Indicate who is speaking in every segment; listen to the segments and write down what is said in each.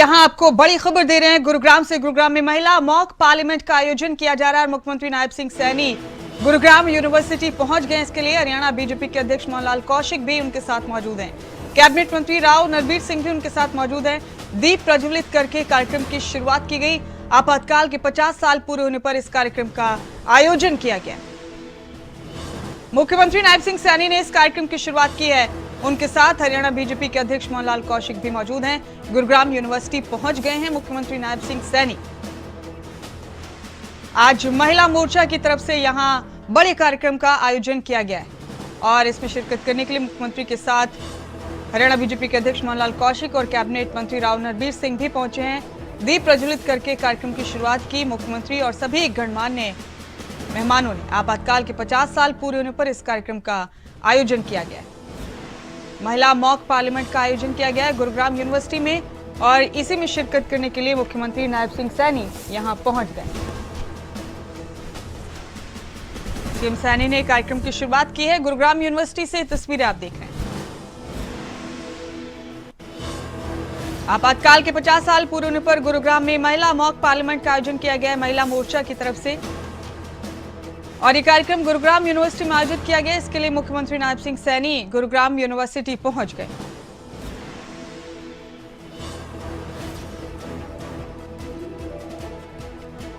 Speaker 1: यहाँ आपको बड़ी खबर दे रहे हैं गुरुग्राम से। गुरुग्राम में महिला मॉक पार्लियामेंट का आयोजन किया जा रहा है। मुख्यमंत्री नायब सिंह सैनी गुरुग्राम यूनिवर्सिटी पहुंच गए। इसके लिए हरियाणा बीजेपी के अध्यक्ष मनोहर कौशिक भी उनके साथ मौजूद हैं। कैबिनेट मंत्री राव नरबीर सिंह भी उनके साथ मौजूद हैं। दीप प्रज्वलित करके कार्यक्रम की शुरुआत की गई। आपातकाल के 50 साल पूरे होने पर इस कार्यक्रम का आयोजन किया गया। मुख्यमंत्री नायब सिंह सैनी ने इस कार्यक्रम की शुरुआत की है। उनके साथ हरियाणा बीजेपी के अध्यक्ष मनोहर कौशिक भी मौजूद हैं। गुरुग्राम यूनिवर्सिटी पहुंच गए हैं मुख्यमंत्री नायब सिंह सैनी। आज महिला मोर्चा की तरफ से यहां बड़े कार्यक्रम का आयोजन किया गया है और इसमें शिरकत करने के लिए मुख्यमंत्री के साथ हरियाणा बीजेपी के अध्यक्ष मनोहर कौशिक और कैबिनेट मंत्री राव नरबीर सिंह भी पहुंचे हैं। दीप प्रज्वलित करके कार्यक्रम की शुरुआत की। मुख्यमंत्री और सभी गणमान्य मेहमानों ने आपातकाल के 50 साल पूरे होने पर इस कार्यक्रम का आयोजन किया गया है। महिला मॉक पार्लियामेंट का आयोजन किया गया है गुरुग्राम यूनिवर्सिटी में और इसी में शिरकत करने के लिए मुख्यमंत्री नायब सिंह सैनी यहां पहुंच गए। सीएम सैनी ने कार्यक्रम की शुरुआत की है। गुरुग्राम यूनिवर्सिटी से तस्वीरें आप देख रहे हैं। आपातकाल के 50 साल पूरे होने पर गुरुग्राम में महिला मॉक पार्लियामेंट का आयोजन किया गया है महिला मोर्चा की तरफ से और ये कार्यक्रम गुरुग्राम यूनिवर्सिटी में आयोजित किया गया। इसके लिए मुख्यमंत्री नायब सिंह सैनी गुरुग्राम यूनिवर्सिटी पहुंच गए।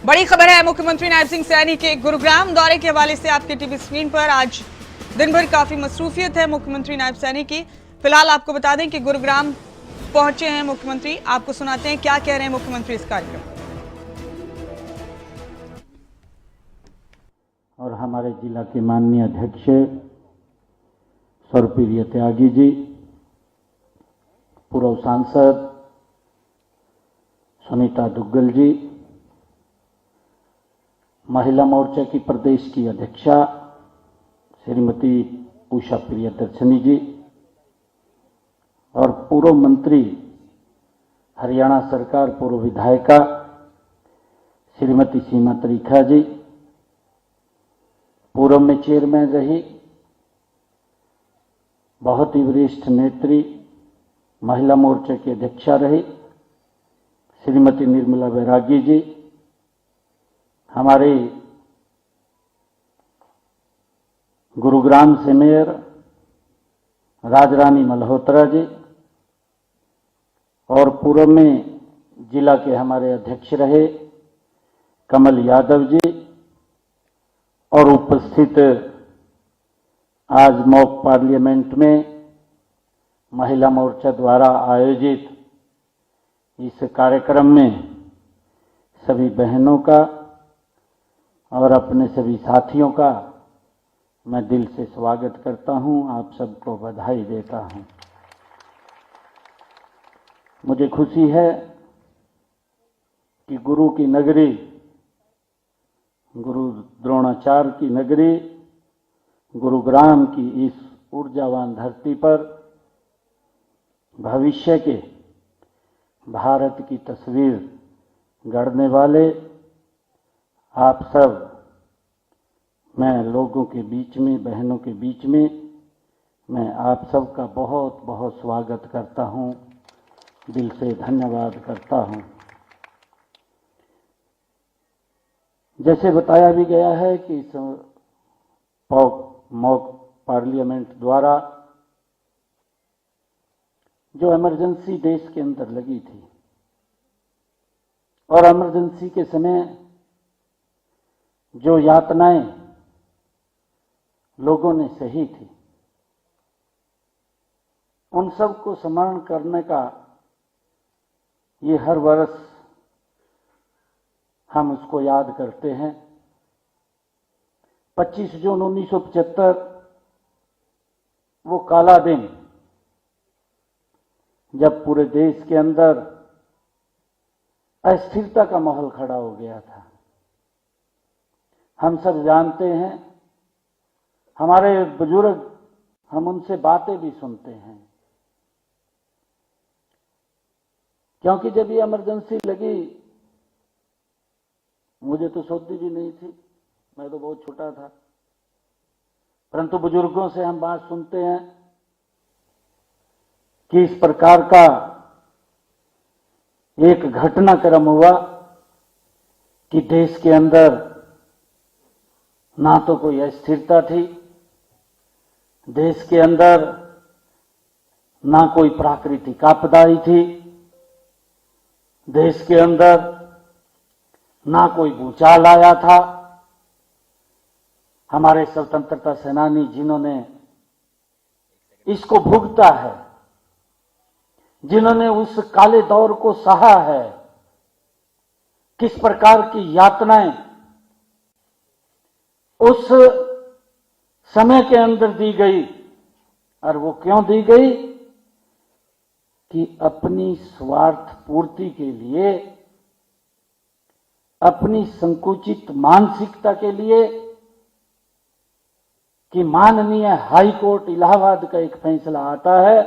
Speaker 1: बड़ी खबर है मुख्यमंत्री नायब सिंह सैनी के गुरुग्राम दौरे के हवाले से। आपके टीवी स्क्रीन पर आज दिन भर काफी मसरूफियत है मुख्यमंत्री नायब सैनी की। फिलहाल आपको बता दें कि गुरुग्राम पहुंचे हैं मुख्यमंत्री। आपको सुनाते हैं क्या कह रहे हैं मुख्यमंत्री इस कार्यक्रम।
Speaker 2: और हमारे जिला के माननीय अध्यक्ष सर्वप्रिय त्यागी जी, पूर्व सांसद सुनीता दुग्गल जी, महिला मोर्चा की प्रदेश की अध्यक्षा श्रीमती उषा प्रियदर्शनी जी और पूर्व मंत्री हरियाणा सरकार पूर्व विधायिका श्रीमती सीमा त्रिखा जी, पूर्व में चेयरमैन रही, बहुत ही वरिष्ठ नेत्री, महिला मोर्चा की अध्यक्षा रही श्रीमती निर्मला बैरागी जी, हमारे गुरुग्राम से मेयर राजरानी मल्होत्रा जी और पूर्व में जिला के हमारे अध्यक्ष रहे कमल यादव जी और उपस्थित आज मॉक पार्लियामेंट में महिला मोर्चा द्वारा आयोजित इस कार्यक्रम में सभी बहनों का और अपने सभी साथियों का मैं दिल से स्वागत करता हूं। आप सबको बधाई देता हूं। मुझे खुशी है कि गुरु की नगरी, गुरु द्रोणाचार्य की नगरी गुरुग्राम की इस ऊर्जावान धरती पर भविष्य के भारत की तस्वीर गढ़ने वाले आप सब, मैं लोगों के बीच में, बहनों के बीच में मैं आप सब का बहुत बहुत स्वागत करता हूं, दिल से धन्यवाद करता हूं। जैसे बताया भी गया है कि इस मॉक पार्लियामेंट द्वारा जो इमरजेंसी देश के अंदर लगी थी और इमरजेंसी के समय जो यातनाएं लोगों ने सही थी, उन सब को स्मरण करने का ये हर वर्ष हम उसको याद करते हैं। 25 जून 1975 वो काला दिन जब पूरे देश के अंदर अस्थिरता का माहौल खड़ा हो गया था। हम सब जानते हैं, हमारे बुजुर्ग, हम उनसे बातें भी सुनते हैं, क्योंकि जब ये इमरजेंसी लगी मुझे तो सोचती भी नहीं थी, मैं तो बहुत छोटा था, परंतु बुजुर्गों से हम बात सुनते हैं कि इस प्रकार का एक घटनाक्रम हुआ कि देश के अंदर ना तो कोई अस्थिरता थी, देश के अंदर ना कोई प्राकृतिक आपदाई थी, देश के अंदर ना कोई भूचाल आया था। हमारे स्वतंत्रता सेनानी जिन्होंने इसको भुगता है, जिन्होंने उस काले दौर को सहा है, किस प्रकार की यातनाएं उस समय के अंदर दी गई, और वो क्यों दी गई कि अपनी स्वार्थ पूर्ति के लिए, अपनी संकुचित मानसिकता के लिए, कि माननीय हाई कोर्ट इलाहाबाद का एक फैसला आता है,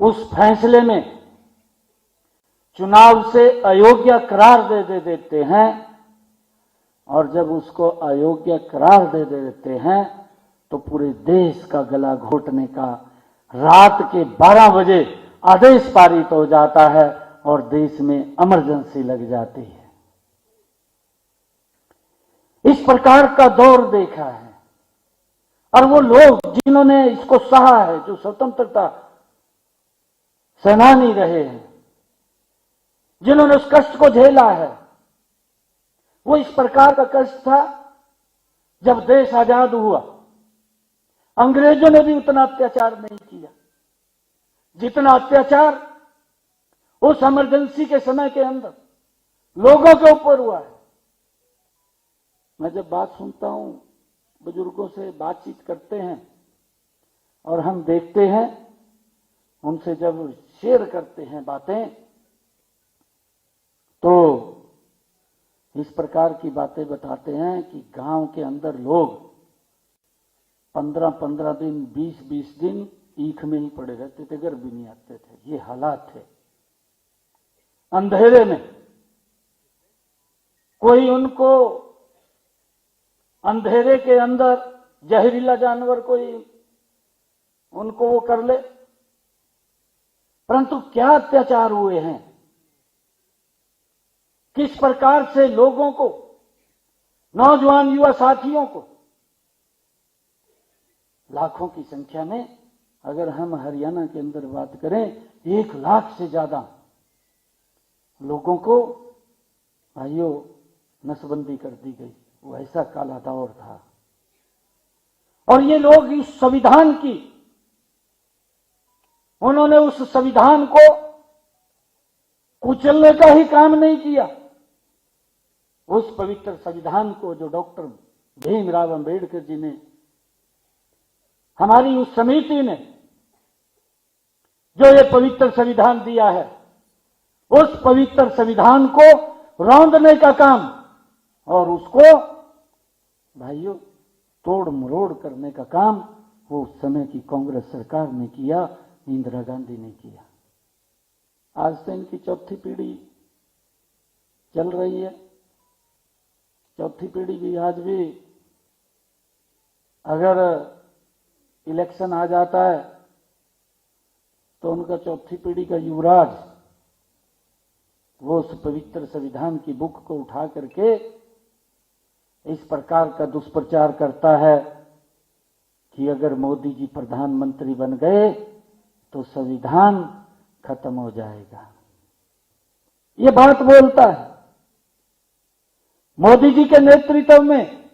Speaker 2: उस फैसले में चुनाव से अयोग्य करार दे देते हैं, और जब उसको अयोग्य करार दे देते हैं तो पूरे देश का गला घोटने का रात के 12 बजे आदेश पारित हो जाता है और देश में इमरजेंसी लग जाती है। इस प्रकार का दौर देखा है, और वो लोग जिन्होंने इसको सहा है, जो स्वतंत्रता सेनानी रहे हैं, जिन्होंने उस कष्ट को झेला है, वो इस प्रकार का कष्ट था। जब देश आजाद हुआ, अंग्रेजों ने भी उतना अत्याचार नहीं किया जितना अत्याचार उस इमरजेंसी के समय के अंदर लोगों के ऊपर हुआ है। मैं जब बात सुनता हूं, बुजुर्गों से बातचीत करते हैं और हम देखते हैं, उनसे जब शेयर करते हैं बातें, तो इस प्रकार की बातें बताते हैं कि गांव के अंदर लोग 15-15 दिन, 20-20 दिन ईख में ही पड़े रहते थे, घर भी नहीं आते थे। ये हालात थे। अंधेरे में कोई उनको, अंधेरे के अंदर जहरीला जानवर कोई उनको वो कर ले, परंतु क्या अत्याचार हुए हैं, किस प्रकार से लोगों को, नौजवान युवा साथियों को, लाखों की संख्या में, अगर हम हरियाणा के अंदर बात करें, 1 लाख से ज्यादा लोगों को भाइयों नसबंदी कर दी गई। वो ऐसा काला दौर था। और ये लोग इस संविधान की, उन्होंने उस संविधान को कुचलने का ही काम नहीं किया। उस पवित्र संविधान को जो डॉक्टर भीमराव अंबेडकर जी ने, हमारी उस समिति ने जो ये पवित्र संविधान दिया है, उस पवित्र संविधान को रौंदने का काम और उसको भाइयों तोड़ मरोड़ करने का काम वो उस समय की कांग्रेस सरकार ने किया, इंदिरा गांधी ने किया। आज से इनकी चौथी पीढ़ी चल रही है। चौथी पीढ़ी भी आज भी अगर इलेक्शन आ जाता है तो उनका चौथी पीढ़ी का युवराज वो उस पवित्र संविधान की बुक को उठा करके इस प्रकार का दुष्प्रचार करता है कि अगर मोदी जी प्रधानमंत्री बन गए तो संविधान खत्म हो जाएगा। ये बात बोलता है। मोदी जी के नेतृत्व में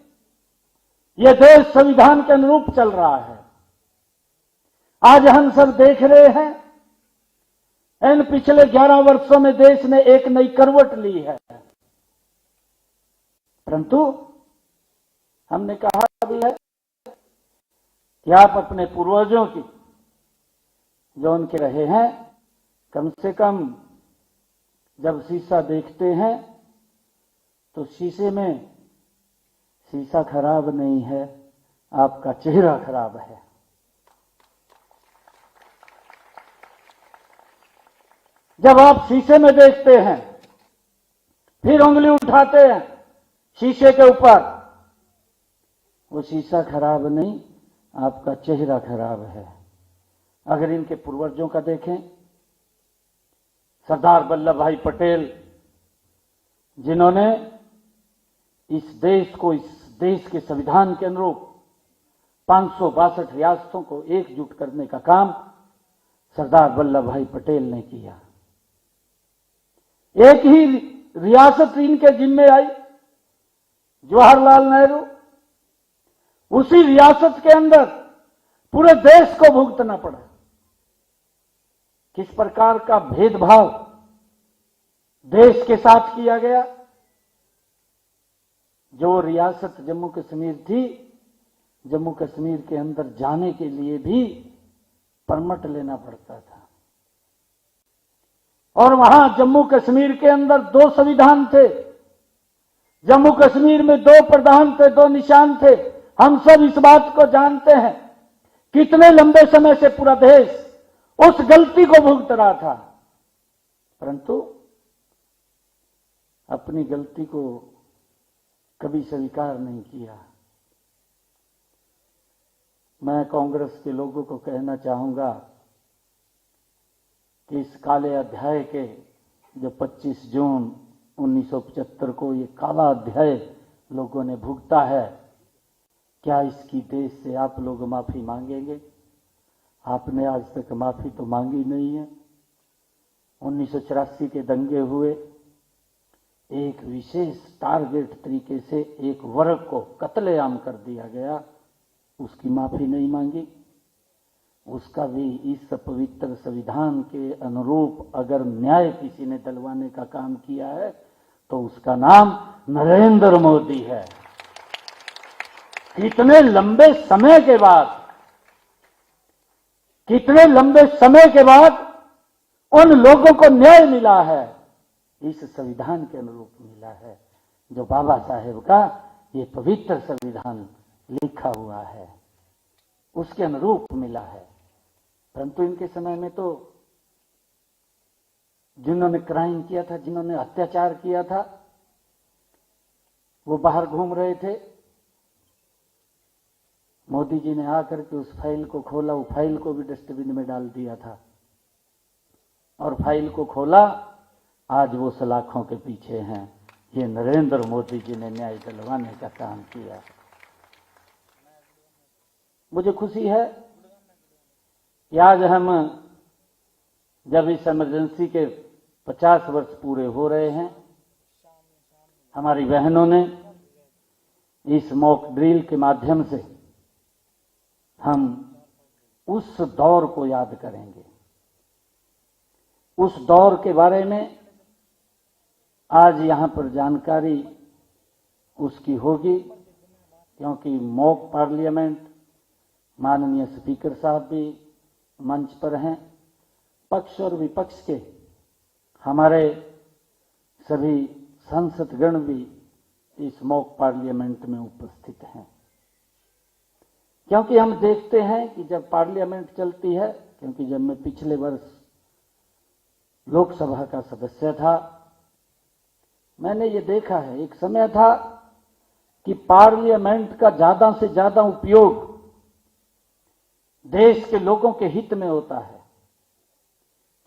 Speaker 2: यह देश संविधान के अनुरूप चल रहा है। आज हम सब देख रहे हैं, इन पिछले 11 वर्षों में देश ने एक नई करवट ली है, परंतु हमने कहा भी है कि आप अपने पूर्वजों की जो उनके रहे हैं, कम से कम जब शीशा देखते हैं तो शीशे में शीशा खराब नहीं है, आपका चेहरा खराब है। जब आप शीशे में देखते हैं, फिर उंगली उठाते हैं शीशे के ऊपर, वो शीशा खराब नहीं, आपका चेहरा खराब है। अगर इनके पूर्वजों का देखें, सरदार वल्लभ भाई पटेल, जिन्होंने इस देश को, इस देश के संविधान के अनुरूप 562 रियासतों को एकजुट करने का काम सरदार वल्लभ भाई पटेल ने किया। एक ही रियासत इनके जिम्मे आई, जवाहरलाल नेहरू। उसी रियासत के अंदर पूरे देश को भुगतना पड़ा। किस प्रकार का भेदभाव देश के साथ किया गया। जो रियासत जम्मू कश्मीर थी, जम्मू कश्मीर के अंदर जाने के लिए भी परमिट लेना पड़ता था। और वहां जम्मू कश्मीर के अंदर 2 संविधान थे। जम्मू कश्मीर में 2 प्रधान थे, 2 निशान थे। हम सब इस बात को जानते हैं। कितने लंबे समय से पूरा देश उस गलती को भुगत रहा था, परंतु अपनी गलती को कभी स्वीकार नहीं किया। मैं कांग्रेस के लोगों को कहना चाहूंगा कि इस काले अध्याय के, जो 25 जून 1975 को ये काला अध्याय लोगों ने भुगता है, क्या इसकी देश से आप लोग माफी मांगेंगे? आपने आज तक माफी तो मांगी नहीं है। 1984 के दंगे हुए, एक विशेष टारगेट तरीके से एक वर्ग को कत्लेआम कर दिया गया, उसकी माफी नहीं मांगी। उसका भी इस पवित्र संविधान के अनुरूप अगर न्याय किसी ने दिलवाने का काम किया है तो उसका नाम नरेंद्र मोदी है। कितने लंबे समय के बाद, कितने लंबे समय के बाद उन लोगों को न्याय मिला है, इस संविधान के अनुरूप मिला है, जो बाबा साहेब का ये पवित्र संविधान लिखा हुआ है, उसके अनुरूप मिला है। परंतु इनके समय में तो जिन्होंने क्राइम किया था, जिन्होंने अत्याचार किया था, वो बाहर घूम रहे थे। मोदी जी ने आकर के उस फाइल को खोला, वो फाइल को भी डस्टबिन में डाल दिया था और फाइल को खोला। आज वो सलाखों के पीछे हैं। ये नरेंद्र मोदी जी ने न्याय दिलवाने का काम किया। मुझे खुशी है कि आज हम जब इस इमरजेंसी के 50 वर्ष पूरे हो रहे हैं, हमारी बहनों ने इस मॉक ड्रिल के माध्यम से हम उस दौर को याद करेंगे। उस दौर के बारे में आज यहां पर जानकारी उसकी होगी, क्योंकि मॉक पार्लियामेंट, माननीय स्पीकर साहब भी मंच पर हैं, पक्ष और विपक्ष के हमारे सभी संसदगण भी इस मॉक पार्लियामेंट में उपस्थित हैं। क्योंकि हम देखते हैं कि जब पार्लियामेंट चलती है, क्योंकि जब मैं पिछले वर्ष लोकसभा का सदस्य था, मैंने ये देखा है, एक समय था कि पार्लियामेंट का ज्यादा से ज्यादा उपयोग देश के लोगों के हित में होता है,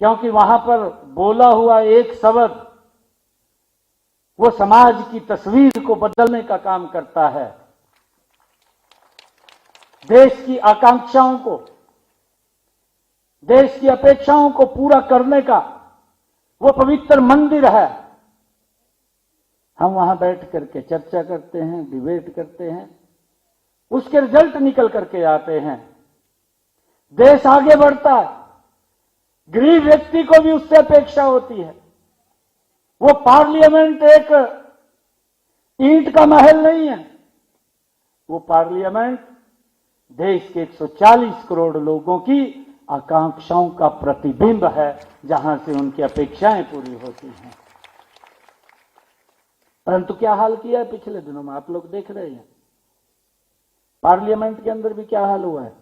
Speaker 2: क्योंकि वहां पर बोला हुआ एक शब्द वो समाज की तस्वीर को बदलने का काम करता है। देश की आकांक्षाओं को, देश की अपेक्षाओं को पूरा करने का वो पवित्र मंदिर है। हम वहां बैठ करके चर्चा करते हैं, डिबेट करते हैं, उसके रिजल्ट निकल करके आते हैं, देश आगे बढ़ता है। गरीब व्यक्ति को भी उससे अपेक्षा होती है। वो पार्लियामेंट एक ईंट का महल नहीं है, वो पार्लियामेंट देश के 140 करोड़ लोगों की आकांक्षाओं का प्रतिबिंब है, जहां से उनकी अपेक्षाएं पूरी होती हैं। परंतु क्या हाल किया है पिछले दिनों में, आप लोग देख रहे हैं। पार्लियामेंट के अंदर भी क्या हाल हुआ है।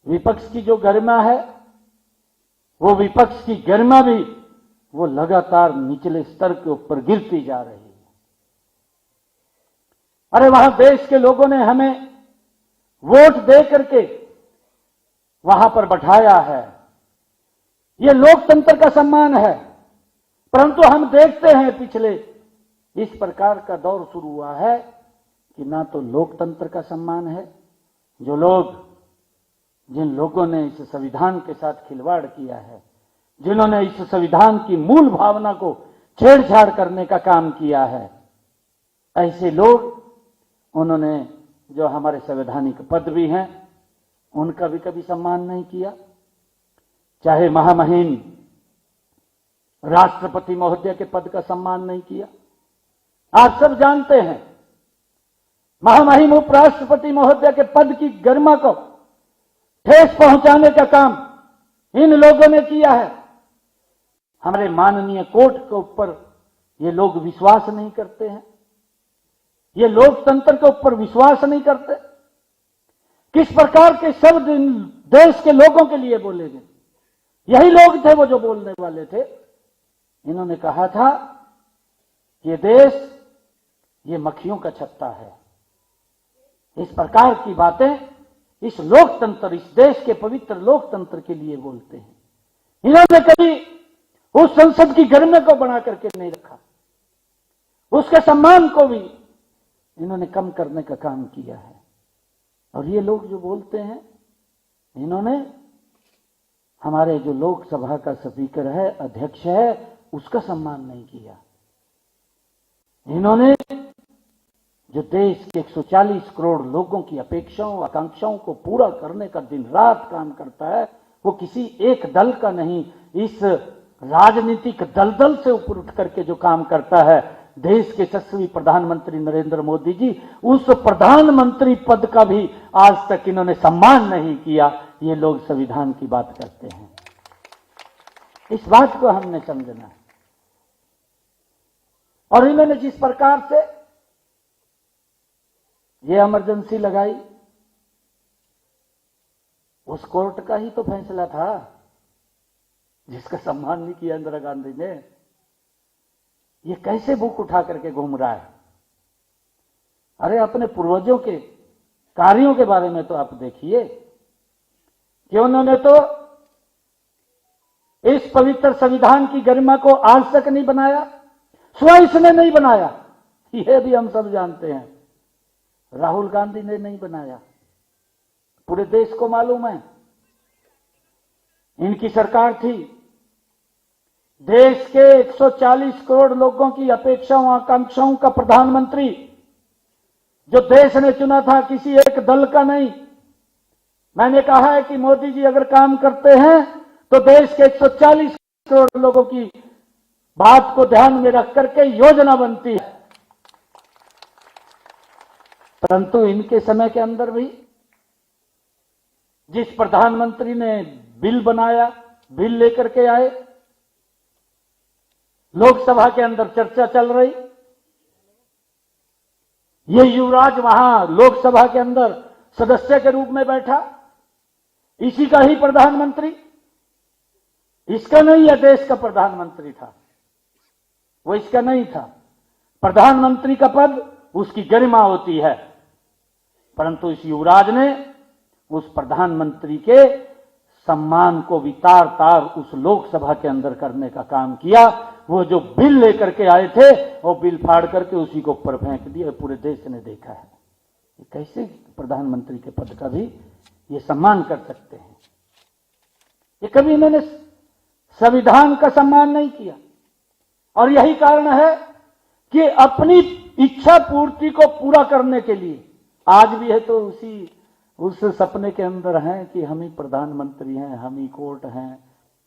Speaker 2: विपक्ष की जो गरिमा है, वो विपक्ष की गरिमा भी वो लगातार निचले स्तर के ऊपर गिरती जा रही है। अरे वहां देश के लोगों ने हमें वोट दे करके वहां पर बैठाया है, ये लोकतंत्र का सम्मान है। परंतु हम देखते हैं पिछले इस प्रकार का दौर शुरू हुआ है कि ना तो लोकतंत्र का सम्मान है, जिन लोगों ने इस संविधान के साथ खिलवाड़ किया है, जिन्होंने इस संविधान की मूल भावना को छेड़छाड़ करने का काम किया है, ऐसे लोग, उन्होंने जो हमारे संवैधानिक पद भी हैं उनका भी कभी सम्मान नहीं किया। चाहे महामहिम राष्ट्रपति महोदय के पद का सम्मान नहीं किया। आप सब जानते हैं महामहिम उपराष्ट्रपति महोदय के पद की गरिमा को ठेस पहुंचाने का काम इन लोगों ने किया है। हमारे माननीय कोर्ट के ऊपर ये लोग विश्वास नहीं करते हैं, ये लोकतंत्र के ऊपर विश्वास नहीं करते। किस प्रकार के शब्द इन देश के लोगों के लिए बोले गए, यही लोग थे वो जो बोलने वाले थे। इन्होंने कहा था ये देश ये मक्खियों का छत्ता है। इस प्रकार की बातें इस लोकतंत्र, इस देश के पवित्र लोकतंत्र के लिए बोलते हैं। इन्होंने कभी उस संसद की गरिमा को बना करके नहीं रखा, उसके सम्मान को भी इन्होंने कम करने का काम किया है। और ये लोग जो बोलते हैं, इन्होंने हमारे जो लोकसभा का स्पीकर है, अध्यक्ष है, उसका सम्मान नहीं किया। इन्होंने जो देश के 140 करोड़ लोगों की अपेक्षाओं आकांक्षाओं को पूरा करने का दिन रात काम करता है, वो किसी एक दल का नहीं, इस राजनीतिक दलदल से ऊपर उठ करके जो काम करता है, देश के यशस्वी प्रधानमंत्री नरेंद्र मोदी जी, उस प्रधानमंत्री पद का भी आज तक इन्होंने सम्मान नहीं किया। ये लोग संविधान की बात करते हैं, इस बात को हमने समझना है। और इन्होंने जिस प्रकार से ये इमरजेंसी लगाई, उस कोर्ट का ही तो फैसला था जिसका सम्मान नहीं किया इंदिरा गांधी ने। ये कैसे बुक उठा करके घूम रहा है। अरे अपने पूर्वजों के कार्यों के बारे में तो आप देखिए कि उन्होंने तो इस पवित्र संविधान की गरिमा को आज तक नहीं बनाया, स्वयं इसने नहीं बनाया, यह भी हम सब जानते हैं। राहुल गांधी ने नहीं बनाया, पूरे देश को मालूम है। इनकी सरकार थी, देश के 140 करोड़ लोगों की अपेक्षाओं आकांक्षाओं का प्रधानमंत्री जो देश ने चुना था, किसी एक दल का नहीं। मैंने कहा है कि मोदी जी अगर काम करते हैं तो देश के 140 करोड़ लोगों की बात को ध्यान में रख करके योजना बनती है। परंतु इनके समय के अंदर भी जिस प्रधानमंत्री ने बिल बनाया, बिल लेकर के आए, लोकसभा के अंदर चर्चा चल रही, ये युवराज वहां लोकसभा के अंदर सदस्य के रूप में बैठा, इसी का ही प्रधानमंत्री, इसका नहीं, यह देश का प्रधानमंत्री था, वो इसका नहीं था। प्रधानमंत्री का पद उसकी गरिमा होती है, परंतु इस युवराज ने उस प्रधानमंत्री के सम्मान को भी तार तार उस लोकसभा के अंदर करने का काम किया। वो जो बिल लेकर के आए थे, वो बिल फाड़ करके उसी को ऊपर फेंक दिया। पूरे देश ने देखा है कैसे प्रधानमंत्री के पद का भी ये सम्मान कर सकते हैं। ये कभी इन्होंने संविधान का सम्मान नहीं किया, और यही कारण है कि अपनी इच्छा पूर्ति को पूरा करने के लिए आज भी है तो उस सपने के अंदर हैं कि हम ही प्रधानमंत्री हैं, हम ही कोर्ट हैं,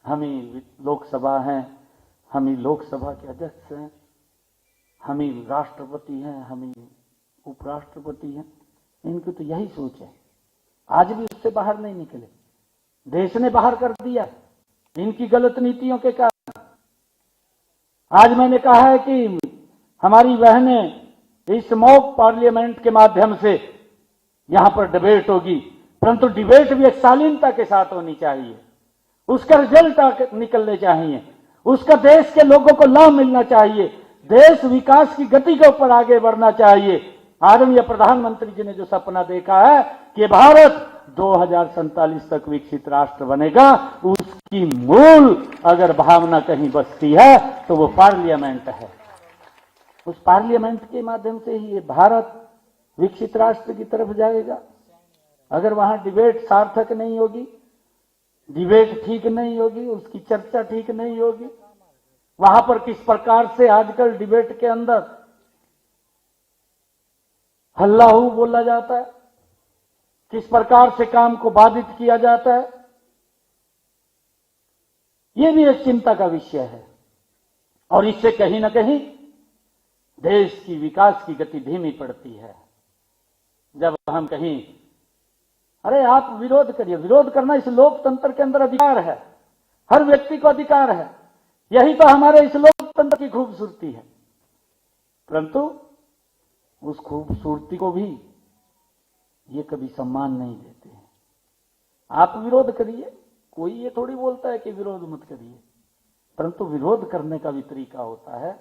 Speaker 2: हम ही लोकसभा हैं, हम ही लोकसभा के अध्यक्ष हैं, हम ही राष्ट्रपति हैं, हम ही उपराष्ट्रपति हैं। इनकी तो यही सोच है। आज भी उससे बाहर नहीं निकले, देश ने बाहर कर दिया इनकी गलत नीतियों के कारण। आज मैंने कहा है कि हमारी बहनें इस मॉक पार्लियामेंट के माध्यम से यहां पर डिबेट होगी, परंतु डिबेट भी एक शालीनता के साथ होनी चाहिए, उसका रिजल्ट निकलने चाहिए, उसका देश के लोगों को लाभ मिलना चाहिए, देश विकास की गति के ऊपर आगे बढ़ना चाहिए। आदरणीय प्रधानमंत्री जी ने जो सपना देखा है कि भारत 2047 तक विकसित राष्ट्र बनेगा, उसकी मूल अगर भावना कहीं बसती है तो वो पार्लियामेंट है। उस पार्लियामेंट के माध्यम से ही ये भारत विकसित राष्ट्र की तरफ जाएगा। अगर वहां डिबेट सार्थक नहीं होगी, डिबेट ठीक नहीं होगी, उसकी चर्चा ठीक नहीं होगी, वहां पर किस प्रकार से आजकल डिबेट के अंदर हल्लाहू बोला जाता है, किस प्रकार से काम को बाधित किया जाता है, यह भी एक चिंता का विषय है। और इससे कहीं ना कहीं देश की विकास की गति धीमी पड़ती है। जब हम कहीं, अरे आप विरोध करिए, विरोध करना इस लोकतंत्र के अंदर अधिकार है, हर व्यक्ति को अधिकार है, यही तो हमारे इस लोकतंत्र की खूबसूरती है। परंतु उस खूबसूरती को भी ये कभी सम्मान नहीं देते हैं। आप विरोध करिए, कोई ये थोड़ी बोलता है कि विरोध मत करिए, परंतु विरोध करने का भी तरीका होता है।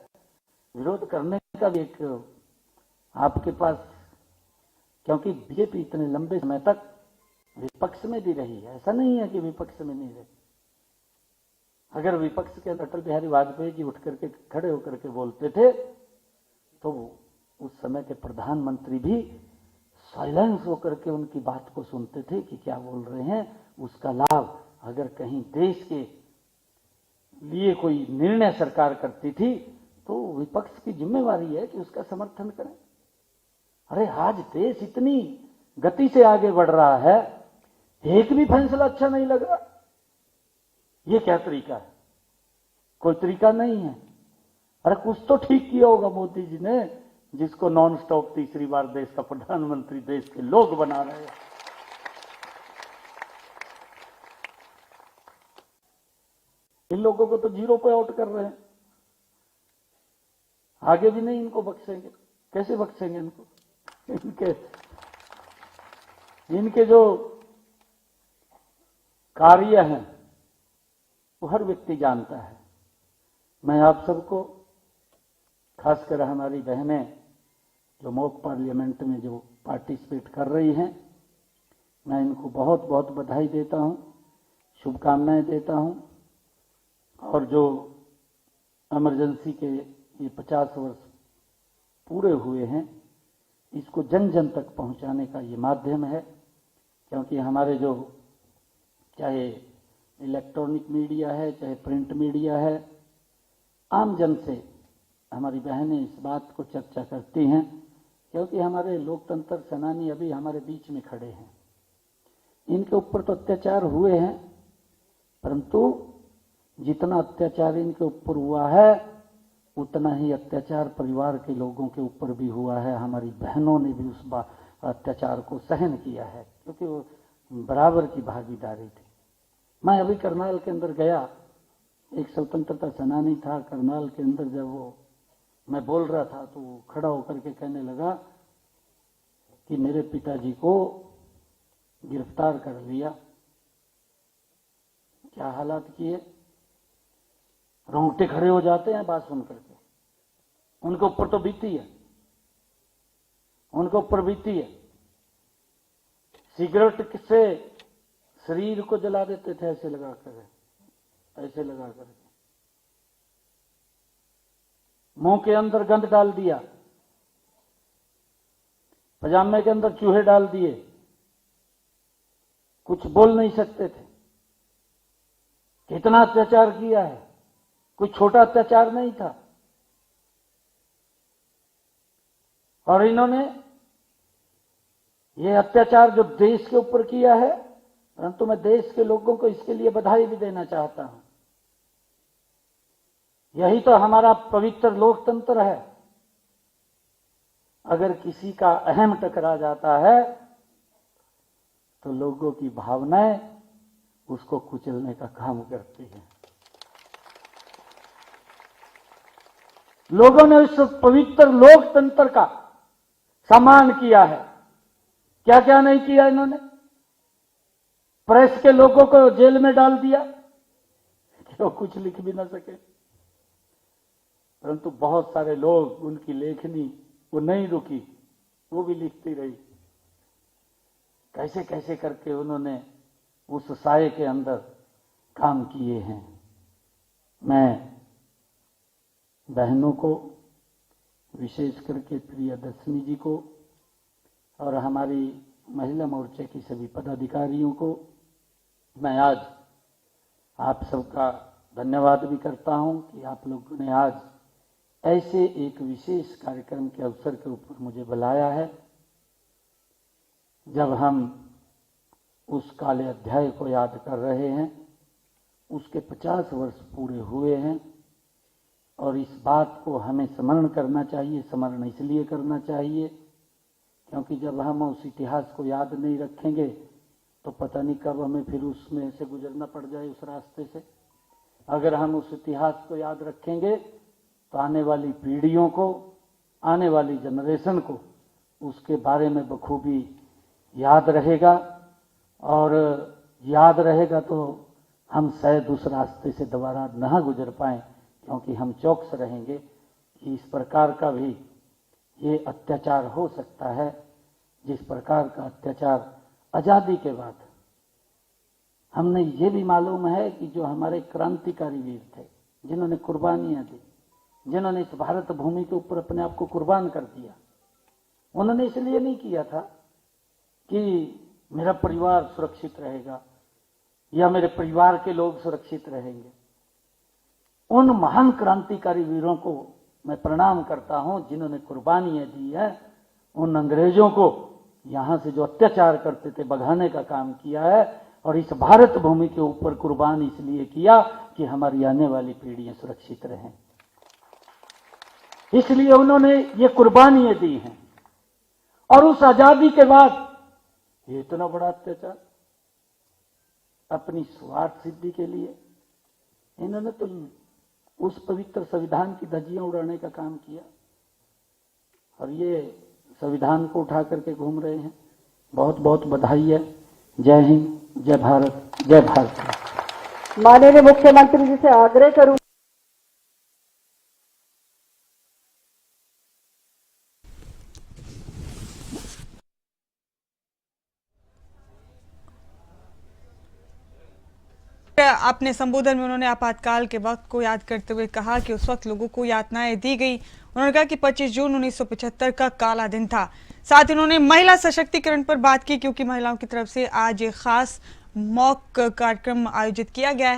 Speaker 2: विरोध करने का भी एक आपके पास, क्योंकि बीजेपी इतने लंबे समय तक विपक्ष में भी रही है, ऐसा नहीं है कि विपक्ष में नहीं रही। अगर विपक्ष के अटल बिहारी वाजपेयी जी उठ करके खड़े होकर के बोलते थे तो उस समय के प्रधानमंत्री भी साइलेंस होकर के उनकी बात को सुनते थे कि क्या बोल रहे हैं। उसका लाभ अगर कहीं देश के लिए कोई निर्णय सरकार करती थी तो विपक्ष की जिम्मेवारी है कि उसका समर्थन करें। अरे आज देश इतनी गति से आगे बढ़ रहा है, एक भी फैसला अच्छा नहीं लग रहा। ये क्या तरीका है? कोई तरीका नहीं है। अरे कुछ तो ठीक किया होगा मोदी जी ने, जिसको नॉन स्टॉप तीसरी बार देश का प्रधानमंत्री देश के लोग बना रहे हैं। इन लोगों को तो जीरो पे आउट कर रहे हैं, आगे भी नहीं इनको बख्शेंगे। कैसे बख्शेंगे इनको? इनके जो कार्य हैं वो हर व्यक्ति जानता है। मैं आप सबको, खासकर हमारी बहनें जो मॉक पार्लियामेंट में जो पार्टिसिपेट कर रही हैं, मैं इनको बहुत बहुत बधाई देता हूं, शुभकामनाएं देता हूं। और जो इमरजेंसी के ये 50 वर्ष पूरे हुए हैं, इसको जन जन तक पहुंचाने का ये माध्यम है। क्योंकि हमारे जो चाहे इलेक्ट्रॉनिक मीडिया है, चाहे प्रिंट मीडिया है, आम जन से हमारी बहनें इस बात को चर्चा करती हैं, क्योंकि हमारे लोकतंत्र सेनानी अभी हमारे बीच में खड़े हैं। इनके ऊपर तो अत्याचार हुए हैं, परंतु जितना अत्याचार इनके ऊपर हुआ है उतना ही अत्याचार परिवार के लोगों के ऊपर भी हुआ है। हमारी बहनों ने भी उस अत्याचार को सहन किया है, क्योंकि वो बराबर की भागीदारी थी। मैं अभी करनाल के अंदर गया, एक स्वतंत्रता सेनानी था करनाल के अंदर। जब वो मैं बोल रहा था तो वो खड़ा होकर के कहने लगा कि मेरे पिताजी को गिरफ्तार कर लिया। क्या हालात किए, रोंगटे खड़े हो जाते हैं बात सुन करके। उनके ऊपर तो बीती है, उनके ऊपर बीती है। सिगरेट से शरीर को जला देते थे, ऐसे लगा कर, ऐसे लगा कर। मुंह के अंदर गंद डाल दिया, पजामे के अंदर चूहे डाल दिए, कुछ बोल नहीं सकते थे। कितना अत्याचार किया है, कोई छोटा अत्याचार नहीं था। और इन्होंने ये अत्याचार जो देश के ऊपर किया है, परंतु मैं देश के लोगों को इसके लिए बधाई भी देना चाहता हूं। यही तो हमारा पवित्र लोकतंत्र है। अगर किसी का अहम टकरा जाता है तो लोगों की भावनाएं उसको कुचलने का काम करती हैं। लोगों ने इस पवित्र लोकतंत्र का सम्मान किया है। क्या क्या नहीं किया इन्होंने? प्रेस के लोगों को जेल में डाल दिया कि वो कुछ लिख भी ना सके। परंतु बहुत सारे लोग, उनकी लेखनी वो नहीं रुकी, वो भी लिखती रही। कैसे कैसे करके उन्होंने उस साये के अंदर काम किए हैं। मैं बहनों को, विशेष करके प्रियदर्शनी जी को और हमारी महिला मोर्चे की सभी पदाधिकारियों को मैं आज आप सबका धन्यवाद भी करता हूं कि आप लोगों ने आज ऐसे एक विशेष कार्यक्रम के अवसर के ऊपर मुझे बुलाया है, जब हम उस काले अध्याय को याद कर रहे हैं। उसके 50 वर्ष पूरे हुए हैं और इस बात को हमें स्मरण करना चाहिए। स्मरण इसलिए करना चाहिए क्योंकि जब हम उस इतिहास को याद नहीं रखेंगे तो पता नहीं कब हमें फिर उसमें से गुजरना पड़ जाए, उस रास्ते से। अगर हम उस इतिहास को याद रखेंगे तो आने वाली पीढ़ियों को, आने वाली जनरेशन को उसके बारे में बखूबी याद रहेगा, और याद रहेगा तो हम शायद उस रास्ते से दोबारा न गुजर पाएं, क्योंकि हम चौकस रहेंगे कि इस प्रकार का भी ये अत्याचार हो सकता है, जिस प्रकार का अत्याचार आजादी के बाद हमने ये भी मालूम है कि जो हमारे क्रांतिकारी वीर थे, जिन्होंने कुर्बानियां दी, जिन्होंने इस भारत भूमि के ऊपर अपने आप को कुर्बान कर दिया, उन्होंने इसलिए नहीं किया था कि मेरा परिवार सुरक्षित रहेगा या मेरे परिवार के लोग सुरक्षित रहेंगे। उन महान क्रांतिकारी वीरों को मैं प्रणाम करता हूं जिन्होंने कुर्बानियां दी है, उन अंग्रेजों को यहां से जो अत्याचार करते थे भगाने का काम किया है, और इस भारत भूमि के ऊपर कुर्बान इसलिए किया कि हमारी आने वाली पीढ़ियां सुरक्षित रहें। इसलिए उन्होंने ये कुर्बानियां दी हैं। और उस आजादी के बाद ये इतना बड़ा अत्याचार अपनी स्वार्थ सिद्धि के लिए इन्होंने तो उस पवित्र संविधान की धज्जियां उड़ाने का काम किया, और ये संविधान को उठा करके घूम रहे हैं। बहुत बहुत बधाई है। जय हिंद, जय भारत, जय भारत।
Speaker 3: माननीय मुख्यमंत्री जी से आग्रह करूं
Speaker 1: अपने संबोधन में उन्होंने आपातकाल के वक्त को याद करते हुए कहा कि उस वक्त लोगों को यातनाएं दी गई। उन्होंने कहा कि 25 जून 1975 का काला दिन था। साथ ही उन्होंने महिला सशक्तिकरण पर बात की, क्योंकि महिलाओं की तरफ से आज एक खास मॉक कार्यक्रम आयोजित किया गया है।